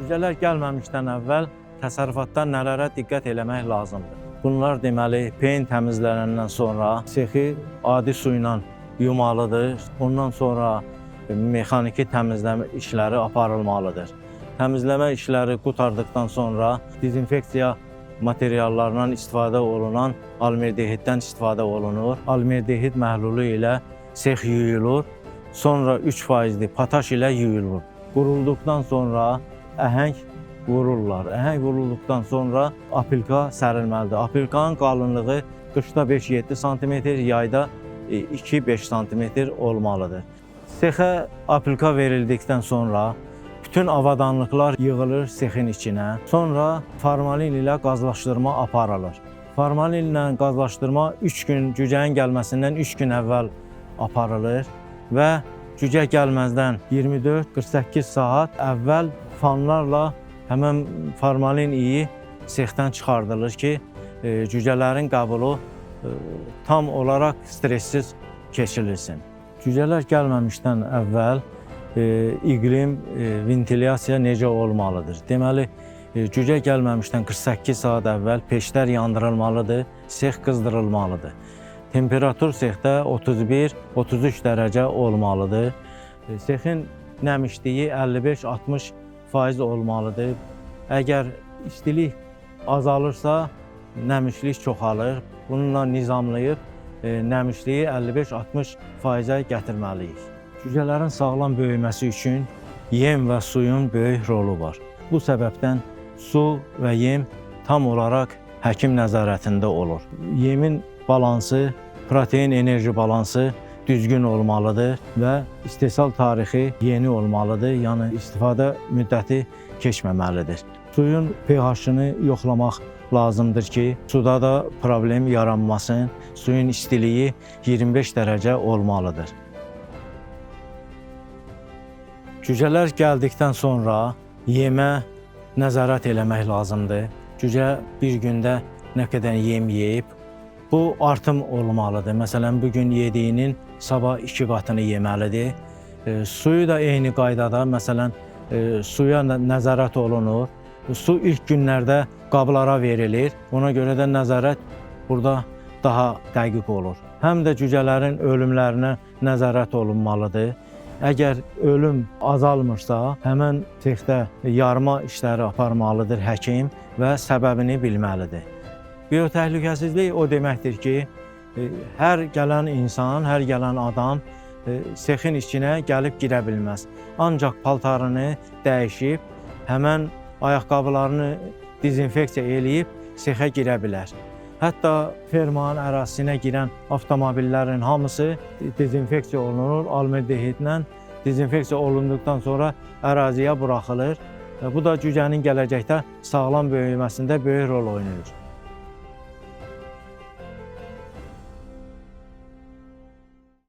Cücələr gəlməmişdən əvvəl təsərrüfatda nələrə diqqət eləmək lazımdır? Bunlar deməli, peyin təmizlənəndən sonra sexi adi su ilə yumalıdır. Ondan sonra mexaniki təmizləmə işləri aparılmalıdır. Təmizləmə işləri qurtardıqdan sonra dezinfeksiya materiallarından istifadə olunan almerdehiddən istifadə olunur. Almerdehid məhlulu ilə sex yuyulur. Sonra 3%'li potaş ilə yuyulur. Qurulduqdan sonra əhəng vururlar. Əhəng vurulduqdan sonra apilka sərilməlidir. Apilkanın qalınlığı qışda 5-7 sm, yayda 2-5 sm olmalıdır. Sexə apilka verildikdən sonra bütün avadanlıqlar yığılır sexin içinə. Sonra formalin ilə qazlaşdırma aparılır. Formalin ilə qazlaşdırma 3 gün, cücənin gəlməsindən 3 gün əvvəl aparılır və cücə gəlməzdən 24-48 saat əvvəl fanlarla həmən formalin iyi sexdən çıxardılır ki, cücələrin qəbulu tam olaraq stressiz keçirilsin. Cücələr gəlməmişdən əvvəl iqlim, ventilyasiya necə olmalıdır? Deməli, cücə gəlməmişdən 48 saat əvvəl peşlər yandırılmalıdır, sex qızdırılmalıdır. Temperatur sexdə 31-33 dərəcə olmalıdır. Sexin nəmişliyi 55-60% olmalıdır. Əgər istilik azalırsa, nəmişlik çoxalır. Bununla nizamlayıb nəmişliyi 55-60%-ə gətirməliyik. Cücələrin sağlam böyüməsi üçün yem və suyun böyük rolu var. Bu səbəbdən su və yem tam olaraq həkim nəzarətində olur. Yemin balansı, protein enerji balansı düzgün olmalıdır və istehsal tarixi yeni olmalıdır, yəni istifadə müddəti keçməməlidir. Suyun pH-ını yoxlamaq lazımdır ki, suda da problem yaranmasın. Suyun istiliyi 25 dərəcə olmalıdır. Cücələr gəldikdən sonra yemə nəzarət eləmək lazımdır. Cücə bir gündə nə qədər yem yeyib, bu artım olmalıdır. Məsələn, bugün yediyinin sabah 2 qatını yeməlidir. Suyu da eyni qaydada, məsələn, suya nəzarət olunur. Su ilk günlərdə qablara verilir. Ona görə də nəzarət burada daha dəqiq olur. Həm də cücələrin ölümlərinə nəzarət olunmalıdır. Əgər ölüm azalmırsa, həmən sexdə yarma işləri aparmalıdır həkim və səbəbini bilməlidir. Biotəhlükəsizlik o deməkdir ki, hər gələn insan, hər gələn adam sexin içinə gəlib girə bilməz. Ancaq paltarını dəyişib, həmən ayaqqabılarını dezinfeksiya eləyib sexə girə bilər. Hətta fermanın ərazisinə girən avtomobillərin hamısı dezinfeksiya olunur, almerdehidlə dezinfeksiya olunduqdan sonra əraziyə buraxılır. Bu da cücənin gələcəkdə sağlam böyüməsində böyük rol oynayır.